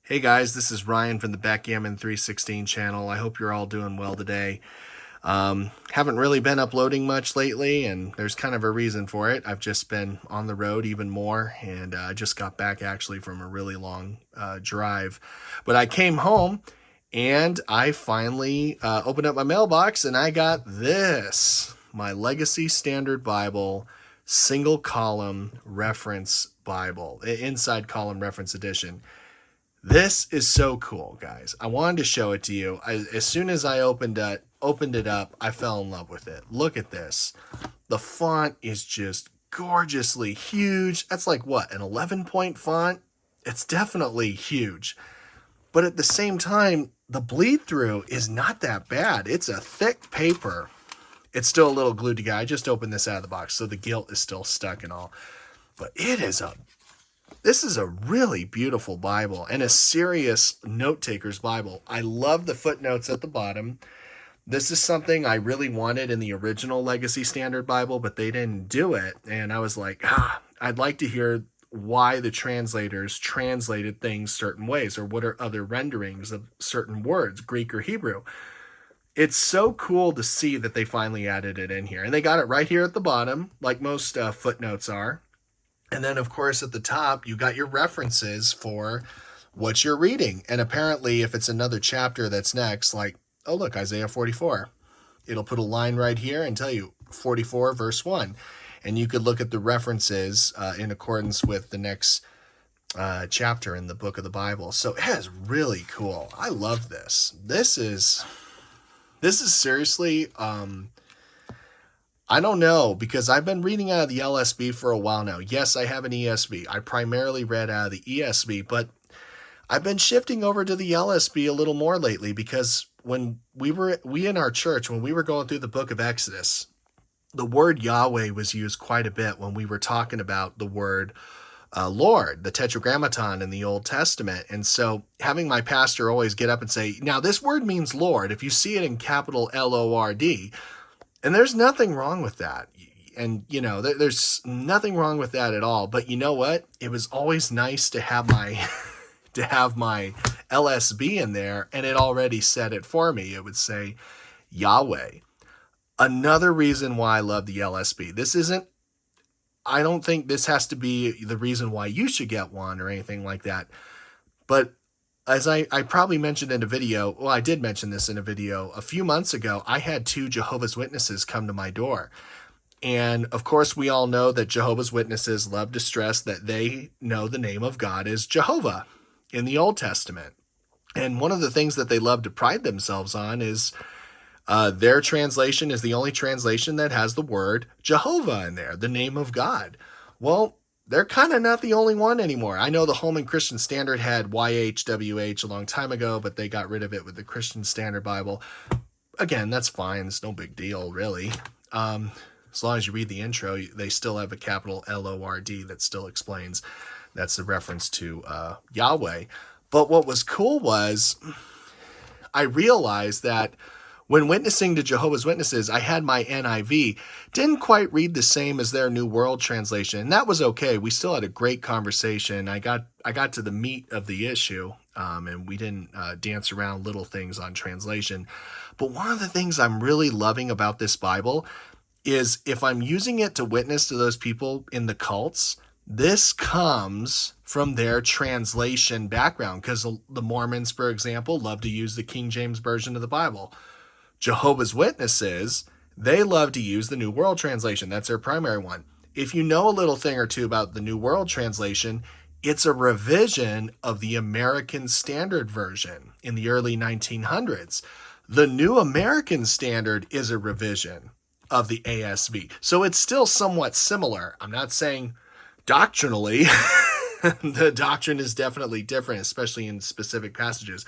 Hey guys, this is Ryan from the Backgammon 316 channel. I hope you're all doing well today. Haven't really been uploading much lately, and there's kind of a reason for it. I've just been on the road even more, and I just got back actually from a really long drive. But I came home, and I finally opened up my mailbox, and I got this, my Legacy Standard Bible single column reference Bible, inside column reference edition. This is so cool, guys. I wanted to show it to you. As soon as I opened it up, I fell in love with it. Look at this. The font is just gorgeously huge. That's like what, an 11-point font? It's definitely huge. But at the same time, the bleed through is not that bad. It's a thick paper. It's still a little glued together. I just opened this out of the box, so the gilt is still stuck and all. But this is a really beautiful Bible and a serious note-taker's Bible. I love the footnotes at the bottom. This is something I really wanted in the original Legacy Standard Bible, but they didn't do it. And I was like, I'd like to hear why the translators translated things certain ways, or what are other renderings of certain words, Greek or Hebrew. It's so cool to see that they finally added it in here. And they got it right here at the bottom, like most footnotes are. And then, of course, at the top, you got your references for what you're reading. And apparently, if it's another chapter that's next, like, oh, look, Isaiah 44, it'll put a line right here and tell you 44 verse 1. And you could look at the references in accordance with the next chapter in the book of the Bible. So it is really cool. I love this. This is seriously... I don't know, because I've been reading out of the LSB for a while now. Yes, I have an ESV. I primarily read out of the ESV, but I've been shifting over to the LSB a little more lately, because when we in our church, when we were going through the book of Exodus, the word Yahweh was used quite a bit when we were talking about the word Lord, the Tetragrammaton in the Old Testament. And so having my pastor always get up and say, now this word means Lord. If you see it in capital Lord, and there's nothing wrong with that. And, you know, there's nothing wrong with that at all. But you know what? It was always nice to have my LSB in there, and it already said it for me. It would say Yahweh. Another reason why I love the LSB. I don't think this has to be the reason why you should get one or anything like that. But as I probably mentioned in a video, well, I did mention this in a video a few months ago, I had 2 Jehovah's Witnesses come to my door. And of course, we all know that Jehovah's Witnesses love to stress that they know the name of God is Jehovah in the Old Testament. And one of the things that they love to pride themselves on is their translation is the only translation that has the word Jehovah in there, the name of God. Well, they're kind of not the only one anymore. I know the Holman Christian Standard had YHWH a long time ago, but they got rid of it with the Christian Standard Bible. Again, that's fine. It's no big deal, really. As long as you read the intro, they still have a capital Lord that still explains. That's the reference to Yahweh. But what was cool was I realized that when witnessing to Jehovah's Witnesses, I had my NIV. Didn't quite read the same as their New World Translation, and that was okay. We still had a great conversation. I got to the meat of the issue, and we didn't dance around little things on translation. But one of the things I'm really loving about this Bible is if I'm using it to witness to those people in the cults, this comes from their translation background, because the Mormons, for example, love to use the King James Version of the Bible. Jehovah's Witnesses, they love to use the New World Translation. That's their primary one. If you know a little thing or two about the New World Translation, it's a revision of the American Standard Version in the early 1900s. The New American Standard is a revision of the ASV. So it's still somewhat similar. I'm not saying doctrinally, the doctrine is definitely different, especially in specific passages,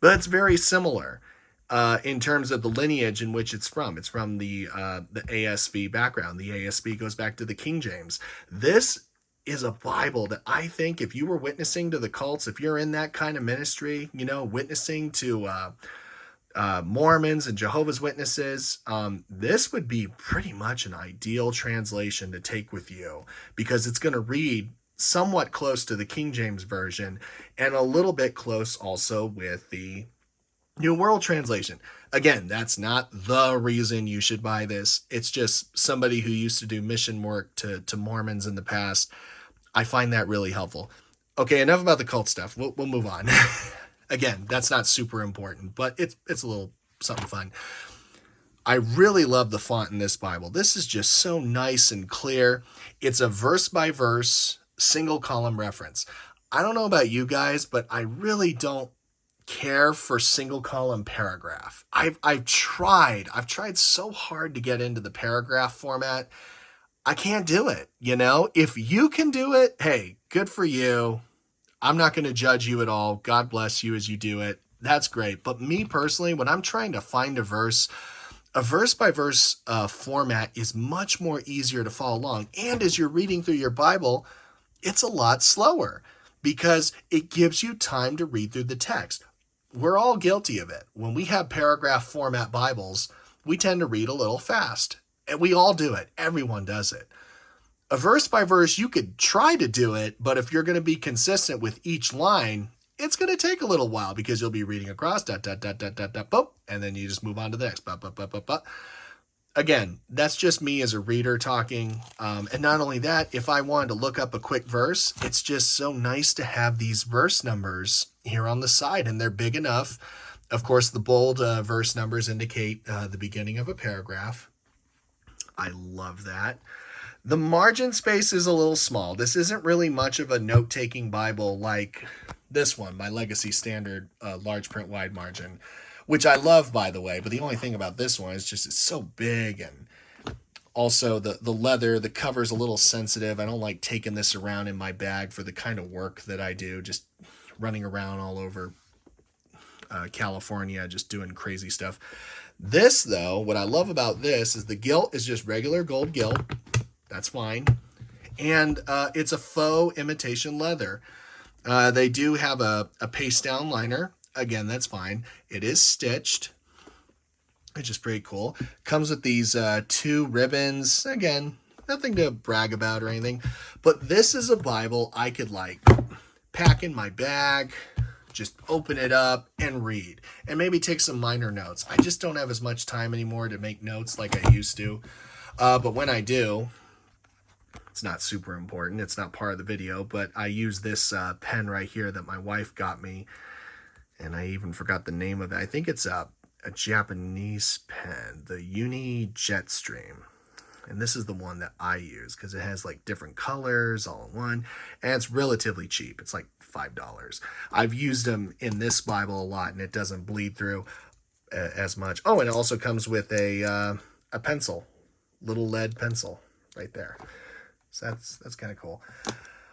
but it's very similar. In terms of the lineage in which it's from. It's from the ASV background. The ASV goes back to the King James. This is a Bible that I think if you were witnessing to the cults, if you're in that kind of ministry, you know, witnessing to Mormons and Jehovah's Witnesses, this would be pretty much an ideal translation to take with you, because it's going to read somewhat close to the King James Version and a little bit close also with the New World Translation. Again, that's not the reason you should buy this. It's just somebody who used to do mission work to Mormons in the past. I find that really helpful. Okay, enough about the cult stuff. We'll move on. Again, that's not super important, but it's a little something fun. I really love the font in this Bible. This is just so nice and clear. It's a verse by verse, single column reference. I don't know about you guys, but I really don't care for single column paragraph. I've tried so hard to get into the paragraph format. I can't do it. If you can do it, hey, good for you. I'm not going to judge you at all. God bless you as you do it. That's great. But me personally, when I'm trying to find a verse by verse format is much more easier to follow along. And as you're reading through your Bible, it's a lot slower because it gives you time to read through the text. We're all guilty of it. When we have paragraph format Bibles, we tend to read a little fast. And we all do it. Everyone does it. A verse by verse, you could try to do it, but if you're going to be consistent with each line, it's going to take a little while because you'll be reading across, boop, and then you just move on to the next, Again, that's just me as a reader talking. And not only that, if I wanted to look up a quick verse, it's just so nice to have these verse numbers here on the side, and they're big enough. Of course, the bold verse numbers indicate the beginning of a paragraph. I love that. The margin space is a little small. This isn't really much of a note-taking Bible like this one, my Legacy Standard large print wide margin, which I love, by the way. But the only thing about this one is just it's so big, and also the leather, the cover's a little sensitive. I don't like taking this around in my bag for the kind of work that I do, just running around all over California, just doing crazy stuff. This, though, what I love about this is the gilt is just regular gold gilt. That's fine. And it's a faux imitation leather. They do have a paste down liner. Again, that's fine. It is stitched, which is pretty cool. Comes with these 2 ribbons. Again, nothing to brag about or anything. But this is a Bible I could pack in my bag, just open it up and read, and maybe take some minor notes. I just don't have as much time anymore to make notes like I used to. But when I do, it's not super important. It's not part of the video, but I use this pen right here that my wife got me, and I even forgot the name of it. I think it's a Japanese pen, the Uni Jetstream. And this is the one that I use because it has different colors all in one, and it's relatively cheap. It's like $5. I've used them in this Bible a lot, and it doesn't bleed through as much. Oh, and it also comes with a pencil, little lead pencil right there. So that's kind of cool.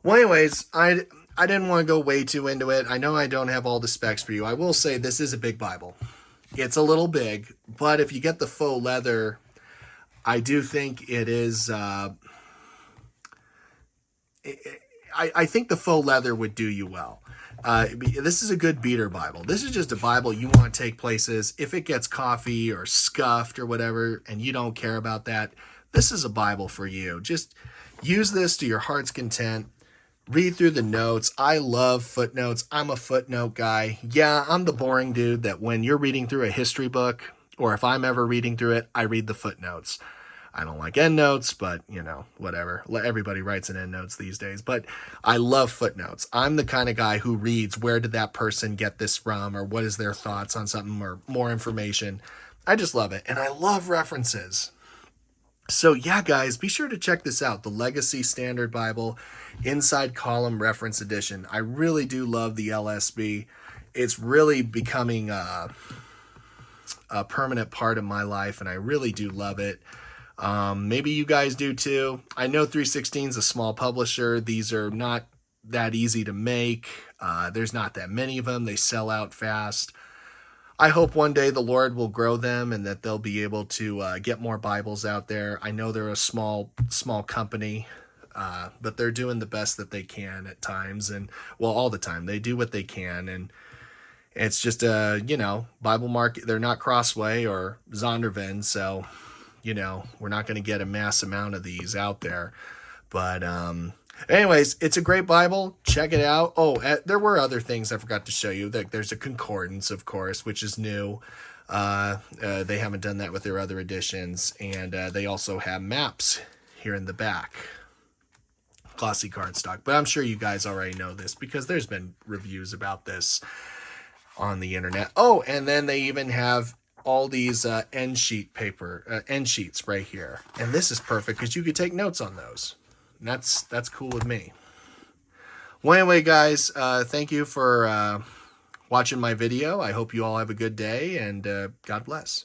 Well, anyways, I didn't want to go way too into it. I know I don't have all the specs for you. I will say this is a big Bible. It's a little big, but if you get the faux leather, I do think it is. I think the faux leather would do you well. This is a good beater Bible. This is just a Bible you want to take places. If it gets coffee or scuffed or whatever, and you don't care about that, this is a Bible for you. Just use this to your heart's content. Read through the notes. I love footnotes. I'm a footnote guy. Yeah, I'm the boring dude that when you're reading through a history book, or if I'm ever reading through it, I read the footnotes. I don't like endnotes, but, whatever. Everybody writes in endnotes these days. But I love footnotes. I'm the kind of guy who reads, where did that person get this from, or what is their thoughts on something, or more information. I just love it. And I love references. So yeah, guys, be sure to check this out. The Legacy Standard Bible Inside Column Reference Edition. I really do love the LSB. It's really becoming a permanent part of my life, and I really do love it. Maybe you guys do too. I know 316 is a small publisher. These are not that easy to make. There's not that many of them. They sell out fast. I hope one day the Lord will grow them and that they'll be able to get more Bibles out there. I know they're a small company, but they're doing the best that they can at times, and all the time. They do what they can, and it's just Bible market. They're not Crossway or Zondervan, so we're not going to get a mass amount of these out there. But Anyways, it's a great Bible. Check it out. Oh, there were other things I forgot to show you. There's a concordance, of course, which is new. They haven't done that with their other editions. And they also have maps here in the back. Glossy cardstock. But I'm sure you guys already know this because there's been reviews about this on the internet. Oh, and then they even have all these end sheets right here. And this is perfect because you could take notes on those. And that's cool with me. Well, anyway, guys, thank you for watching my video. I hope you all have a good day, and God bless.